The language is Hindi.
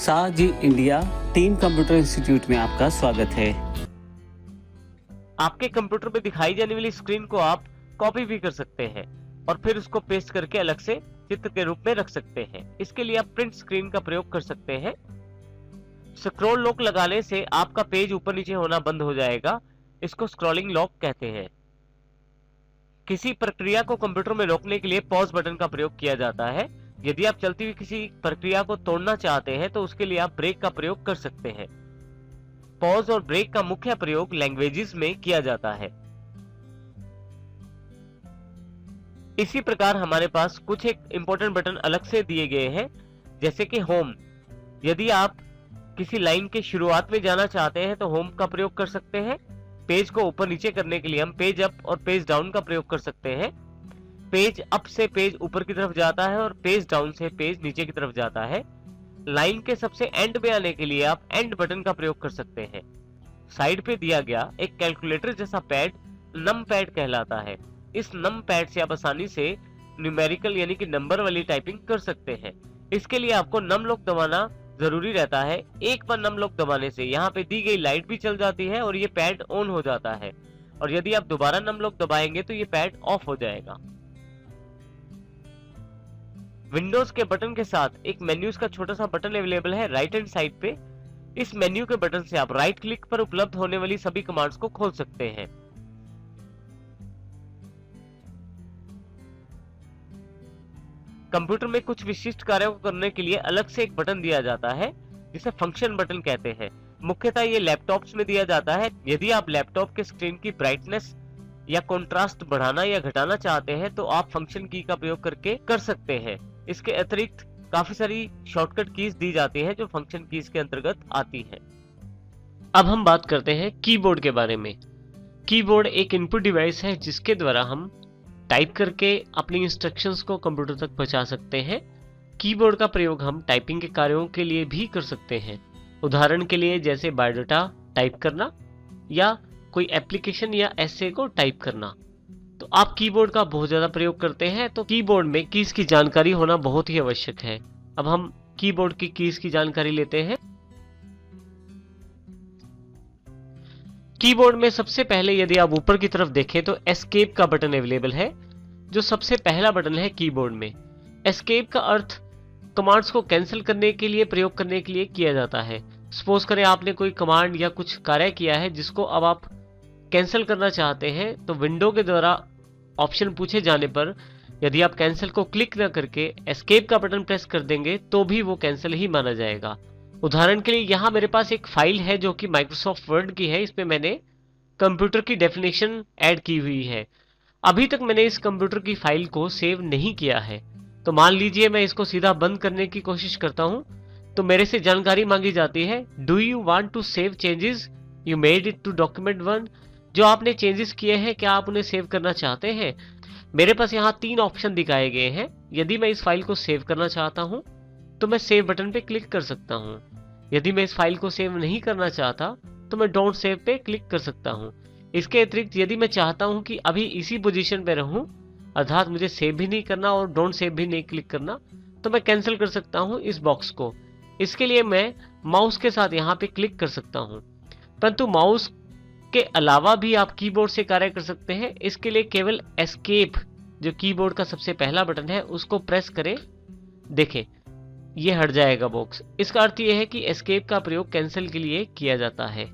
साजी इंडिया टीम कंप्यूटर इंस्टीट्यूट में आपका स्वागत है। आपके कंप्यूटर पे दिखाई जाने वाली स्क्रीन को आप कॉपी भी कर सकते हैं और फिर उसको पेस्ट करके अलग से चित्र के रूप में रख सकते हैं। इसके लिए आप प्रिंट स्क्रीन का प्रयोग कर सकते हैं। स्क्रॉल लॉक लगाने से आपका पेज ऊपर नीचे होना बंद हो जाएगा। इसको स्क्रॉलिंग लॉक कहते हैं। किसी प्रक्रिया को कंप्यूटर में रोकने के लिए पॉज बटन का प्रयोग किया जाता है। यदि आप चलती हुई किसी प्रक्रिया को तोड़ना चाहते हैं तो उसके लिए आप ब्रेक का प्रयोग कर सकते हैं। पॉज और ब्रेक का मुख्य प्रयोग लैंग्वेजेस में किया जाता है। इसी प्रकार हमारे पास कुछ एक इंपॉर्टेंट बटन अलग से दिए गए हैं, जैसे कि होम। यदि आप किसी लाइन के शुरुआत में जाना चाहते हैं तो होम का प्रयोग कर सकते हैं। पेज को ऊपर नीचे करने के लिए हम पेज अप और पेज डाउन का प्रयोग कर सकते हैं। पेज अप से पेज ऊपर की तरफ जाता है और पेज डाउन से पेज नीचे की तरफ जाता है। लाइन के सबसे एंड में आने के लिए आप एंड बटन का प्रयोग कर सकते हैं। साइड पे दिया गया एक कैलकुलेटर जैसा पैड नम पैड कहलाता है। इस नम पैड से आप आसानी से न्यूमेरिकल यानी कि नंबर वाली टाइपिंग कर सकते हैं। इसके लिए आपको नम लॉक दबाना जरूरी रहता है। एक बार नम लॉक दबाने से यहाँ पे दी गई लाइट भी चल जाती है और ये पैड ऑन हो जाता है, और यदि आप दोबारा नम लॉक दबाएंगे तो ये पैड ऑफ हो जाएगा। विंडोज के बटन के साथ एक मेन्यूज का छोटा सा बटन अवेलेबल है राइट हैंड साइड पे। इस मेन्यू के बटन से आप राइट क्लिक पर उपलब्ध होने वाली सभी कमांड्स को खोल सकते हैं। कंप्यूटर में कुछ विशिष्ट कार्यों को करने के लिए अलग से एक बटन दिया जाता है जिसे फंक्शन बटन कहते हैं। मुख्यतः ये लैपटॉप्स में दिया जाता है। यदि आप लैपटॉप के स्क्रीन की ब्राइटनेस या कंट्रास्ट बढ़ाना या घटाना चाहते हैं तो आप फंक्शन की का प्रयोग करके कर सकते हैं। इसके अतिरिक्त काफी सारी शॉर्टकट कीज दी जाती हैं जो फंक्शन कीज के अंतर्गत आती हैं। अब हम बात करते हैं कीबोर्ड के बारे में। कीबोर्ड एक इनपुट डिवाइस है जिसके द्वारा हम टाइप करके अपनी इंस्ट्रक्शंस को कंप्यूटर तक पहुंचा सकते हैं। कीबोर्ड का प्रयोग हम टाइपिंग के कार्यों के लिए भी कर सकते हैं। उदाहरण के लिए जैसे बायोडाटा टाइप करना या कोई एप्लीकेशन या एसे को टाइप करना। तो आप कीबोर्ड का बहुत ज्यादा प्रयोग करते हैं, तो कीबोर्ड में कीज की जानकारी होना बहुत ही आवश्यक है। अब हम कीबोर्ड की कीज की जानकारी लेते हैं। कीबोर्ड में सबसे पहले यदि आप ऊपर की तरफ देखें तो एस्केप का बटन अवेलेबल है, जो सबसे पहला बटन है कीबोर्ड में। एस्केप का अर्थ कमांड्स को कैंसिल करने के लिए प्रयोग करने के लिए किया जाता है। सपोज करें आपने कोई कमांड या कुछ कार्य किया है जिसको अब आप कैंसिल करना चाहते हैं, तो विंडो के द्वारा ऑप्शन पूछे जाने पर यदि आप कैंसिल को क्लिक न करके एस्केप का बटन प्रेस कर देंगे तो भी वो कैंसिल ही माना जाएगा। उदाहरण के लिए यहाँ मेरे पास एक फाइल है जो कि माइक्रोसॉफ्ट वर्ड की है। इसमें मैंने कंप्यूटर की डेफिनेशन ऐड की हुई है। अभी तक मैंने इस कंप्यूटर की फाइल को सेव नहीं किया है, तो मान लीजिए मैं इसको सीधा बंद करने की कोशिश करता हूं, तो मेरे से जानकारी मांगी जाती है, do you want to save changes you made it to document 1। जो आपने चेंजेस किए हैं क्या आप उन्हें सेव करना चाहते हैं। मेरे पास यहाँ 3 ऑप्शन दिखाए गए हैं। यदि मैं इस फाइल को सेव करना चाहता हूं तो मैं सेव बटन पे क्लिक कर सकता हूं। यदि मैं इस फाइल को सेव नहीं करना चाहता तो मैं डोंट सेव पे क्लिक कर सकता हूं। इसके अतिरिक्त यदि मैं चाहता हूं कि अभी इसी पोजीशन पे रहूं, अर्थात मुझे सेव भी नहीं करना और डोंट सेव भी नहीं क्लिक करना, तो मैं कैंसिल कर सकता हूं इस बॉक्स को। इसके लिए मैं माउस के साथ यहाँ पे क्लिक कर सकता हूं। परंतु माउस के अलावा भी आप कीबोर्ड से कार्य कर सकते हैं। इसके लिए केवल एस्केप जो कीबोर्ड का सबसे पहला बटन है उसको प्रेस करें। देखें ये हट जाएगा बॉक्स। इसका अर्थ यह है कि एस्केप का प्रयोग कैंसिल के लिए किया जाता है।